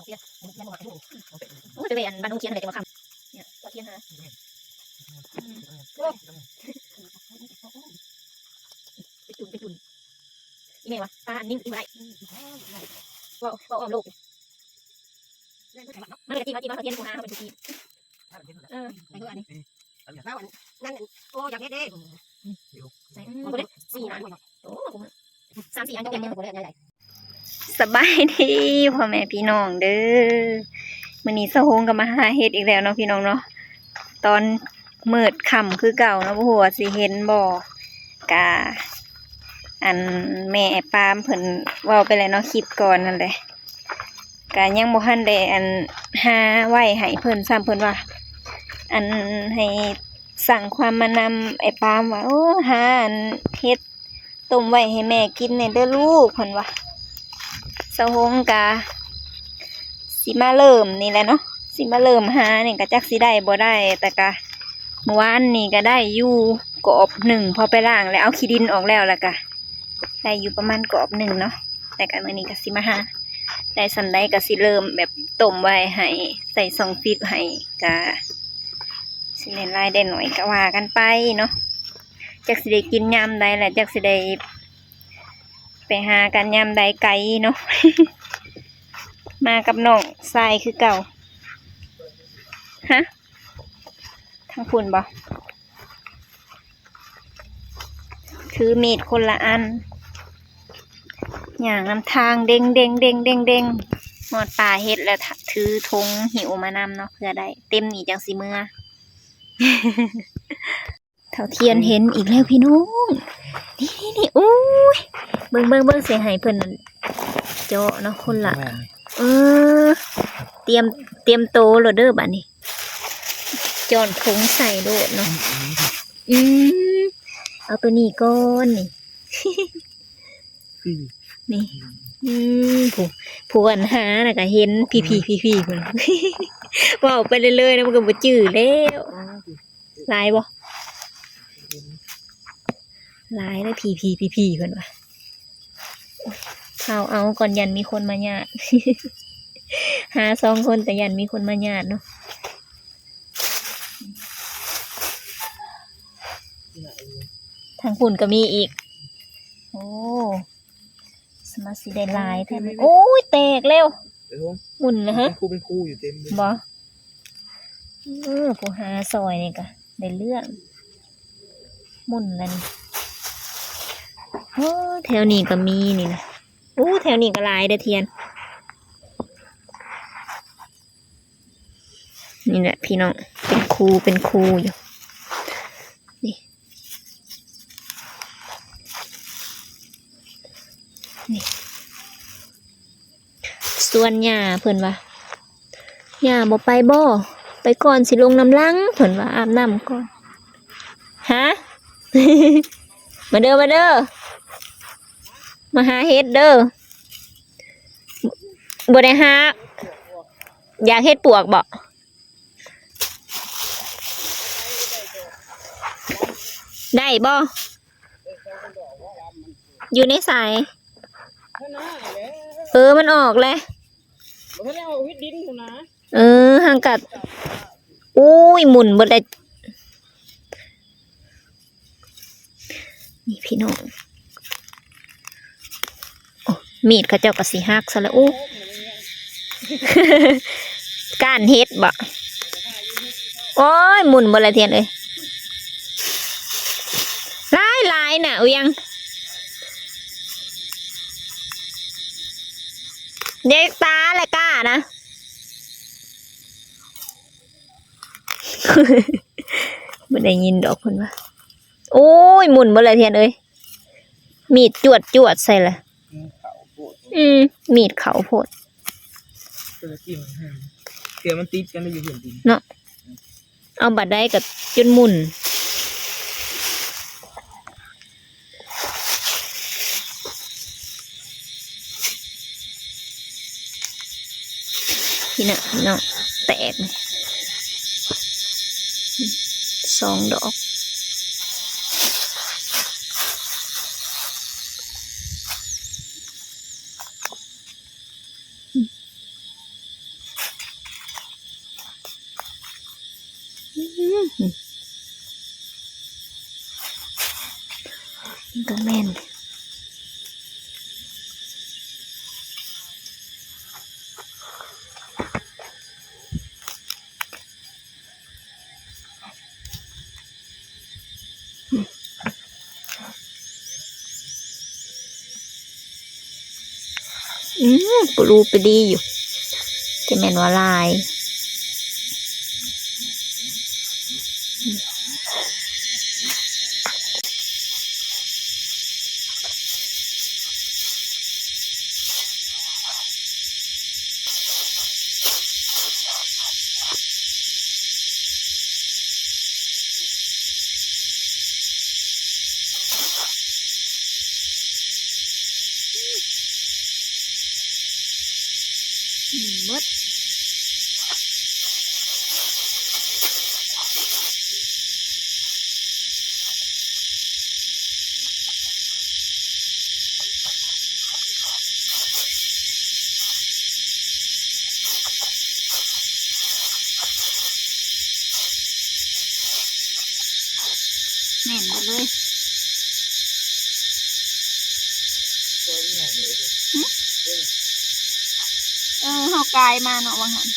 เทียนโอ้ยไปเวียนบ้านน้องเทียนอะไรจะมาคำเนี่ยเทียนฮะไปจุนอีเมลวะตาอันนิ่งอีไรว่าอ้อมโลกมันกะจีมาจีมาเทียนกูหาเขาเป็นจีไอ้ตัวอันนี้แล้วนั่นโอ้อยากเฮ็ดเด้โอ้เด็4 อันโอ้3-4 อันจะเต็มมือกูเลยใหญ่สบายดีพ่อแม่พี่น้องเด้อมื้อนี้สะโฮงก็มาหาเฮ็ดอีกแล้วเนาะพี่น้องเนาะตอนมืดค่ำคือเก่าเนาะบ่ฮู้ว่าสิเห็นบ่กะอันแม่ปามเพิ่นเว้าไปแล้วเนาะคลิปก่อนนั่นแหละกะยังบ่ทันได้อันหาไว้ให้เพิ่นซ้ำเพิ่นว่าอันให้สั่งความมานำไอ้ปามว่าโอ้หาอันเฮ็ดต้มไว้ให้แม่กินแน่เด้อลูกเพิ่นว่าสะโฮงกะสิมาเริ่มนี่แหละเนาะสิมาเริ่มหานี่ก็จักสิได้บ่ได้แต่กะเมื่อวานนี่ก็ได้อยู่กอบ1พอไปล้างแล้วเอาขี้ดินออกแล้วก็ได้อยู่ประมาณกอบ1เนาะแต่ก็มื้อนี้ก็สิมาหาได้สันใดก็สิเริ่มแบบต้มไว้ให้ใส่2ฟิตให้ก็สิเล่นลายได้หน่อยก็ว่ากันไปเนาะจักสิได้กินยามใดแหละจักสิได้ไปหากันยามใดไกลเนาะ มากับน้องทรายคือเก่าฮะทางฝุ่นบ่ถือมีดคนละอันอย่างนำทางเด้งเด้งเด้งเด้งเด้งหอดป่าเฮ็ดแล้วถือธงหิวมานำเนาะเพื่อได้เต็มหนีจังสิเมื่อ เท่าเทียนเห็นอีกแล้วพี่น้องนี่โอ้ยเบิ่งเสียหายเพิ่นเจาะเนาะคนละเตรียมโตโหลดเด้อบัดนี้จอนผงใส่โดดเนาะเอาตัวนี้ก่อนนี่ผู้อันหาน่ะก็เห็นพี่เพิ่นว้าวไปเรื่อยๆนะมันก็บ่จื้อแล้วลายบ่ลายแล้วพี่เพิ่นว่าเอาก่อนยันมีคนมาญาติ หา2 คนแต่ยันมีคนมาญาติเนาะทางฝุ่นก็มีอีกโอ้สมาสิได้ลายแท้โอ้ยแตกแล้วหมุนนะฮะเป็นคู่อยู่เต็มเลยบ่ผู้หาซอยนี่ก็ได้เรื่องหมุนแล้วนี่โอ้แถวนี้ก็มีนี่นะโอ้แถวนี้ก็ลายเด้อเทียนนี่แหละพี่น้องเป็นคูอยู่นี่ส่วนหญ้าเพิ่นว่าหญ้าบ่ไปบ่ไปก่อนสิลงน้ำลังเพิ่นว่าอาบน้ำก่อนฮะ มาเด้อมาหาเฮ็ดเด้อบ่ได้หาอยากเฮ็ดปวกบ่ได้บ่อยู่ในสายมันออกเลยห่างกัดอุ้ยหมุนหมดเลยนี่พี่น้องมีดเขาเจ้าก็สิหักซะแล้วอู้ก้านเฮ็ดบ่โอ้ยหมุนหมดเลยเทียนเลยลายน่ะยังเด็กตาเลยก้านะไม่ได้ยินดอกคนว่าโอ้ยหมุนหมดเลยเทียนเลยมีดจวดใส่ละมีดเขาโพดเสียมันติดกันไม่อยู่เห็นดินเนาะเอาบัดได้กับจนหมุนพี่น่ะเนาะแตก2 ดอก ก็แม่นปลูไปดีอยู่จะแม่นว่าลายมดแม่นหมดเลยเฮากายมาเนาะวังหัน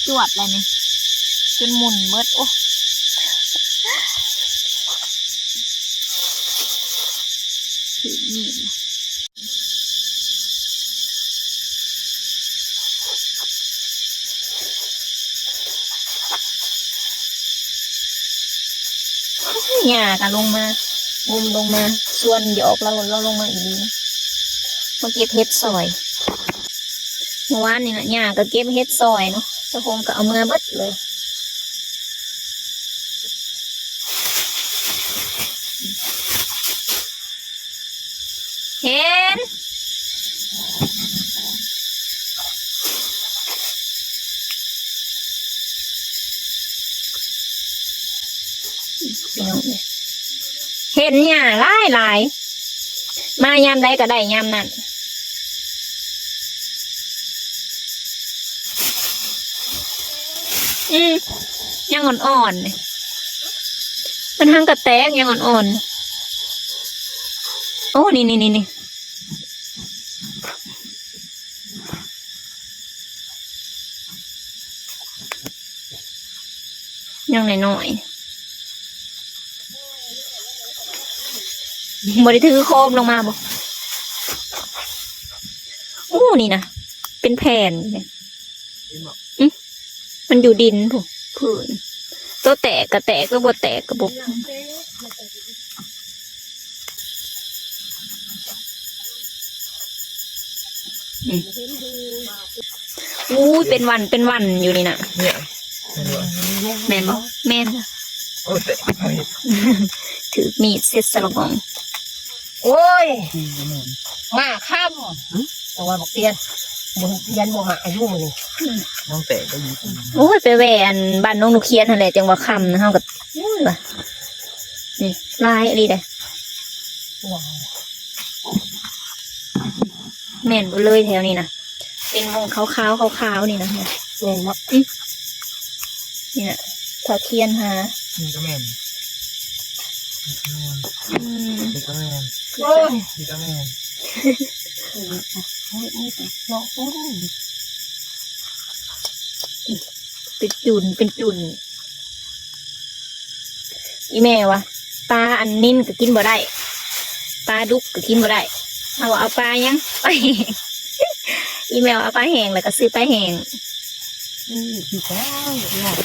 จวดเลยนี่จนหมุนเบิดโอ้ถือมีดหญ้ากันลงมางุมลงมาส่วนหยอกเราลงมาอีกนี้มาเก็บเห็ดซอยเมื่อวานนี่นะหญ้าก็เก็บเห็ดซอยเนาะเจ้าคงก็เอามือเบิดเลยเห็นเห็นหญ้าหลายมายามใดก็ได้ยามนั้นยังอ่อนๆเนี่ยมันทางกระแตกยังอ่อนๆโอ้นี่ยังหน่อยๆบริถือโคมลงมาบ่โอ้นี่นะเป็นแผ่นเนี่ยมันอยู่ดินผมผืนตัวแตกกระแตกก็บ่แตกกระบบอู้เป็นวันอยู่นี่นะเนี่ยแม่นบ่แม่น โอ้แต่ ถือมีดเสียสลอง โอ้ยมาค่ำตัวบอกเตียนบุญเตียนบ่มาอายุมื้อนี้ น้องแต่ก็อยู่ โอ้ยไปแหวนบ้านน้องนุเคียนนั่นแหละจังหวะค่ำนะเฮาก็ว่านี่ลายอะไรเด้แม่นบ่เลยแถวนี้นะเป็นมงขาวๆนี่นะเนี่ย แม่นบ่ นี่น่ะถ้าเคียนหา นี่ก็แม่นนี่ก็แม่น โอ้ย นี่ก็แม่น นี่เนาะโอ้ย เป็นจุนเป็นจุนอีแม่วะปลาอันนิ่นก็กินบ่ได้ปลาดุกก็กินบ่ได้เอาปลายังไปแห้งอีแมวเอาปลาแห้งแล้วก็ซื้อปลาแห้ง พี่แก้วเนาะ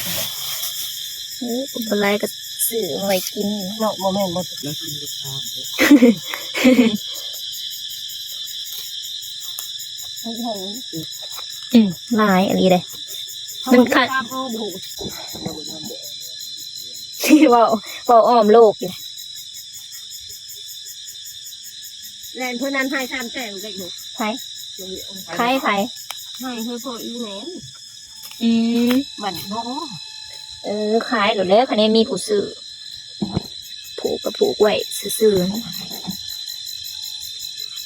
ผมอะไรก็ซื้อไว้กิน เนาะโมเมนต์บ่ แล้วกินกับข้าว หลายอะไรเลย มันขาด ว่าอ้อมโลกเลย แลนเพื่อนนั้นให้3แสนได้อยู่ ใครใคร ให้เพื่อพออีแหนน อืม บันบ่ ขายหรือแล้วคันนี้มีผู้ซื้อผูกกับผูกไว้ซื้อ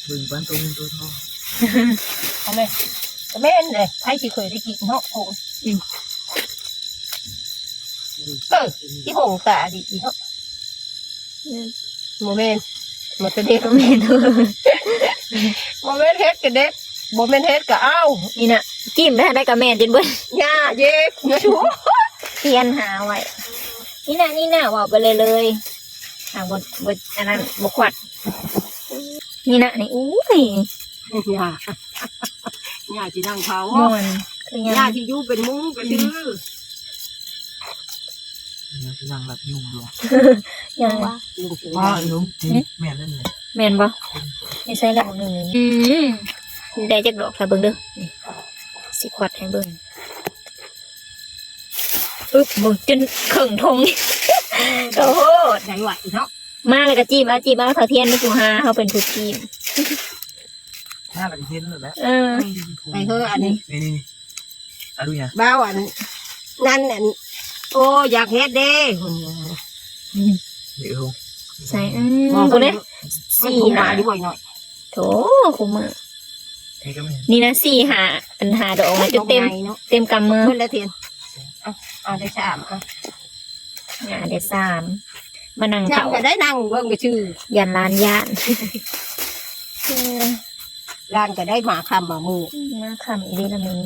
บึงบ้านตัวเงินตัวทอง ทำไมก็แม่นเลยใครสิเคยได้กินเนาะโอ้ที่หงตาดีเนาะโมเมนต์มันจะเด็ก ก็ไม่รู้ โมเมนต์เฮ็ดกับเด็กโมเมนต์เฮ็ดกับเอ้า นี่นะจิ้มได้กับแม่นจนเบิ้ล ย่าเย็กเนื้อชู เทียนหาไว้นี่นะว่าไปเลยหาบทอันนั้นบกวัดนี่นะนี่อุ้ย ย่าย่าที่นั่งเผาม วนคือย่ าที่อยู่เป็นมุ้งก็ชื่อ เนี่ยที่นั่งหลับยุ่งด้วย ยัง ลุงชื่อ ว้าลุงแม่นั่นเลย แม่นบ่ไม่ใช่ละได้จักดอกค่ะเบิ่งเด้อนี่สิขวัดให้เบิ่งอึ๊บมึงจนเข่งทงโอ้โห ไหนไหวเนาะ มาเลยก็จิ้มเอาเถาเทียนนี่กูหาเขาเป็นผู้จิ้ม หน้าหลังเทียนเลยนะ ไปเถอะอันนี้ นี่อะดูเนี่ย บ้าอันนั่นอันโอ้อยากเฮ็ดเด้ เดี๋ยว ใส่กูเนี่ย สี่หาด้วยหน่อย โถกูมือ นี่ก็แม่ นี่นะ4 หาอันหาดอกมาจนเต็มกำมือ เพิ่นละเทียนเอาได้3ค่ะ เดี๋ยว3มานั่ง จั เผาง ก็ได้นั่งเบิ่งก็ชื่อ ยันลานย่าน ร้านก็ได้หมาคำหมามือ มาคำอีกแล้วมึง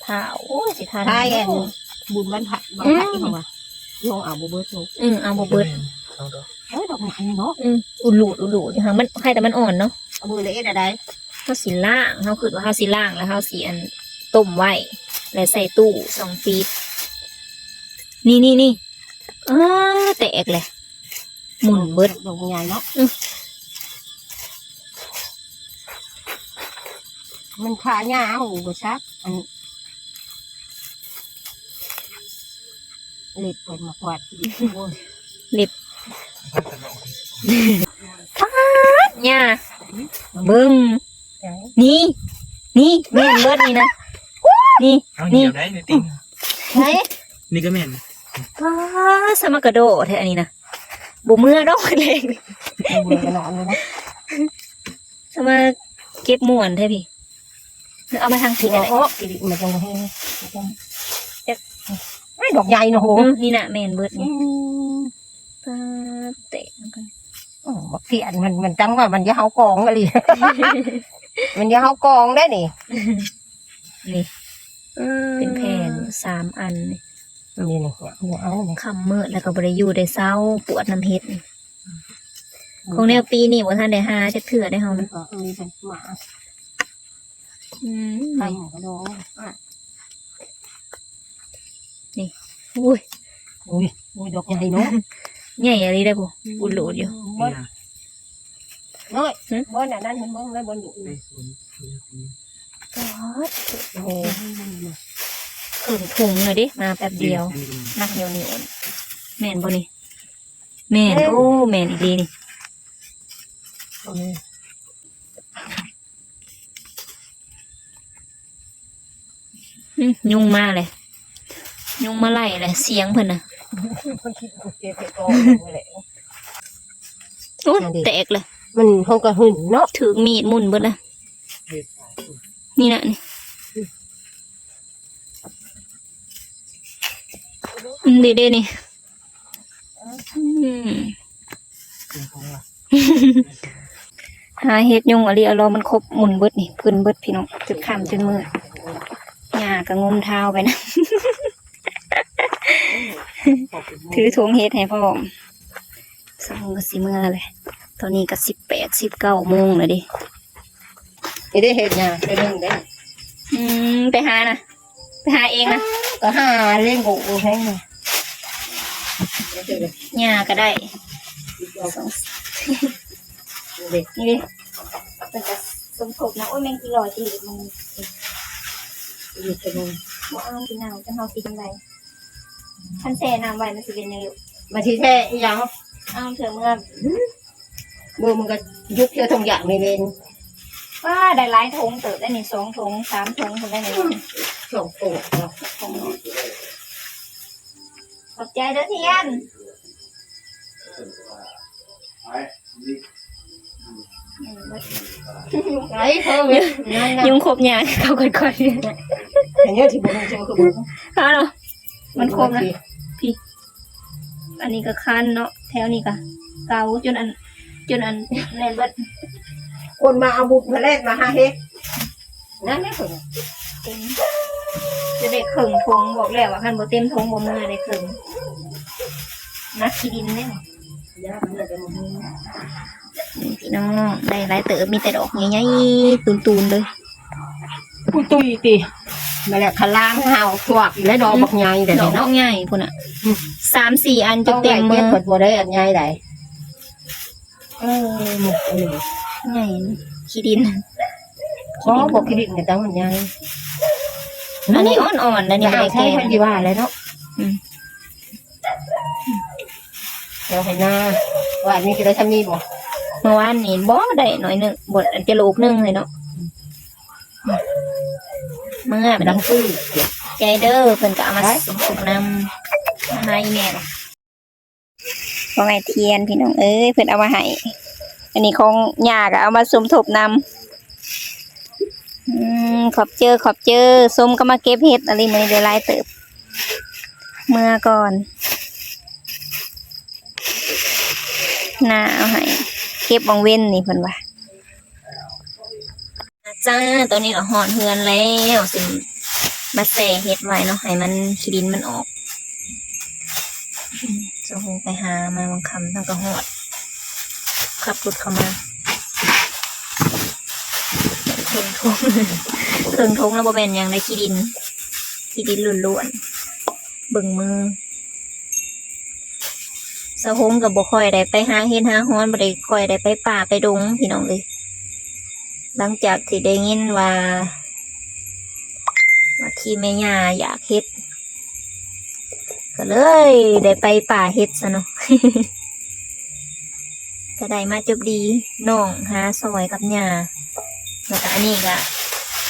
เผาโอ้ยสิทาน ท้ายอันบุญบรรพบรรพที่เขาว่าลงเอาบ่เบิดลง เอาบ่เบิด เอาดอก เอ้ยดอกไม้เนาะ อุลูอยู่ค่ะมันใครแต่มันอ่อนเนาะ เอามือเลยได้ เขาสิล่างเขาคือว่าเขาสิล่างแล้วเขาสิอันต้มไว้แล้วใส่ตู้2 ฟีตนี่แตกเลยหมุนเบิด ดอกใหญ่เนาะมันขาหญ้าหูบ่ชักอันเล็บเปิดมากวาด เนี่ยเบิ้งนี่แม่นเบิดนี่นะนี่ เอาเหนียวได้ในติ้ง ใช่ นี่ก็แม่น สมากระโดดแท้อันนี้นะบุเมื่อดอกเล็ก เบื่อกันนอนเลยนะ สมาเก็บม่วนแท้พี่เอามาทาง ที ที่ นี้ ไหน โอ้ยมันจังให้ไม่ดอกใหญ่เนาะโห นี่นะแม่นเบิดนี่ตาเตะกัน บักเทียนมันจังว่ามันจะเฮากองอะไร มันจะเฮากองได้นี่ นี่เป็นแผ่น3 อันนี่ นี่นี่เอาเนี่ย คำมืดแล้วก็บริยูได้เศร้าปวดน้ำเฮ็ดนี่ของแนวปีนี่ว่าท่านได้หาจะเถื่อได้เฮา มัน นะ ก็มีเป็นหมา อืม ไข่หมูกระโดด อุ้ย อุ้ยดอกใหญ่เนาะ ใหญ่อะไรได้บ่อุดหลุดอยู่ บนน้อยบนนั่นเห็นบ้างได้บนอยู่ นี่ศูนย์ โอ้โห ขึ้นถุงเลยดิมาแป๊บเดียวนักเดียวนี่อ่อนแม่นบ่นี่แม่นโอ้แม่นอีกดีนี่ยุงมาเลยยุงมาไล่เลยเสียงเพิ่นน่ะ คนคิดกูเจ็บไปก่อนเลย โอ้ยแตกเลย มันห้องกระหึ่นเนาะ ถือมีดหมุนเบิดเลยนี่น่ะนี่ดีเด้นี่ หาเฮ็ดยุงอะไรเอารอมันครบหมุนเบิดนี่พื้นเบิดพี่น้องจุดข้ามจนมือหญ้าก็งมเท้าไปนะ ถือถุงเฮ็ดให้พ่อมสองก็สิเมื่อเลยตอนนี้ก็18-19 โมงแล้วดิ ไม่ได้เห็ดเนี่ยไปเรื่องได้ ไปหานะไปหาเองนะ ก็หาเล่นกูแห้งเลย หญ้าก็ได้สอง เด็ก นี่ดิเป็นกระสมทบนะโอ้ยแมงกี่ลอยตีมัน อยู่ตรงนี้ บ่เอากินน้ำจะเอากินอะไรคันแช่น้ำไว้มันสิเป็นยังไงอยู่ มาที่แท้อีหยัง เอาเถอะเมื่อ มือมันก็ยุบเยอะทงอย่างไม่เว้น ว่าได้หลายถุงเติบได้นี่2 ถุง 3 ถุงคนได้นี่ ส่งโตเนาะ ขอบใจเด้อเทียน ไอ้เพิ่มเนี่ยนั่นนะ ยุงครบหญ้าเข้าก่อน อันนี้ที่บุญเจ้าคือบุญ ๆเอาเนาะมันครบนะอันนี้ก็คันเนาะแถวนี้ก็เกาจนอันแน่นเบิด คนมาเอาบุญมาแลกมาหาเฮ็ดนั่นไม่ถึง เต็มจะได้ครึ่งถุงบอกแล้วว่าคันบ่เต็มถุงบ่มื้อได้ครึ่งนักขี้ดินแน่ ยากมันจะมา นี่พี่น้องได้หลายเติบมีแต่ดอกใหญ่ๆตูนๆเลย ผู้ตุยตีมาแล้วขล่างเฮาสวกและดอกบักใหญ่แต่ ดอก เนาะ ใหญ่พุ่นอ่ะ3-4 อันจ ต้อน ง เต็มมื เก็บ อ เปิดบ่ได้อันใหญ่ได้หมกอันนี้ ใหญ่ขี้ดิน ขอบอกคิดเนี่ยแต่มันใหญ่ อันนี้อ่อนๆนะนี่ ใหญ่ ไม่ ใช่ แก่ คนที่ว่าเลยเนาะเดี๋ยวให้หน้าว่านี่จะได้ทำนี่บ่ เมื่อวานนี่บ่ได้หน่อยหนึงบดอันจะโลกหนึงเลยเนาะเมื่อไป ดังฟื้น ใจเด้อเพิ่นก็เอามาสุกนำให้แม่ของไอเทียนพี่น้องเอ้ยเพิ่นเอามาให้อันนี้ของย่าก็เอามาสมทบนำขอบเจอส้มก็มาเก็บเห็ดอะไรมื้อนี้ได้หลายเติบเมื่อก่อนน่าเอาให้เก็บบังเว้นนี่เพิ่นว่าจ้าตอนนี้เราหอนเฮือนแล้วสิมาแส่เห็ดไว้เนาะให้มันขี้ดินมันออกจะคงไปหามาบางคำตั้งก็หอดขับรถเข้ามาเครื่องทงแล้วบ่เป็นหยังได้ขี้ดินล้วนๆเบิ่งมือสะฮงกับบ่ค่อยได้ไปหาเฮ็ดหาฮ้อนบ่ได้ค่อยได้ไปป่าไปดงพี่น้องเลยหลังจากที่ได้ยินว่าที่แม่ย่าอยากเฮ็ดก็เลยได้ไปป่าเฮ็ดซะเนาะ ก็ได้มาจบดีน้องหาซอยกับย่าแล้วก็อันนี้ก็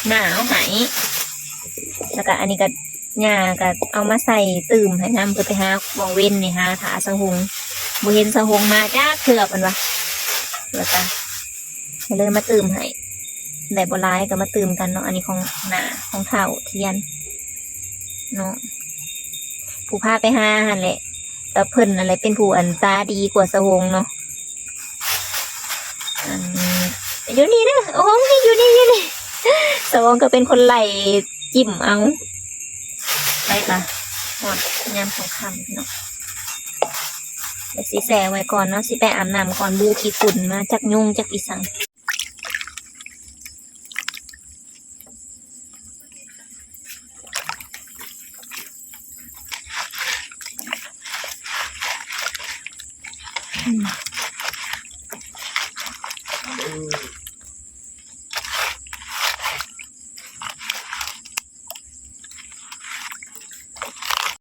หน้าเอาไหแล้วก็อันนี้ก็ย่าก็เอามาใส่ตื่มให้น้ำเพื่อไปหาบองเว้นนี่หาถาสะหงบ่เห็นสะหงมาจ้าเถื่อมันวะแล้วก็เลยมาตื่มให้ได้บ่ร้ายก็มาตื่มกันเนาะอันนี้ของหน้าของเฒ่าเทียนเนาะผู้พาไปหาหั่นแหละแต่เพิ่นอะไรเป็นผู้อันตาดีกว่าสะหงเนาะอยู่นี่นะโอ้ยอยู่นี่สะหงก็เป็นคนไล่จิ้มเอาไปค่ะหอดยามของค่ำเนาะเดี๋ยวสิแส่ไว้ก่อนเนาะสิไปอาบน้ำก่อนบูขี้ฝุ่นมาจากยุงจากอีสัง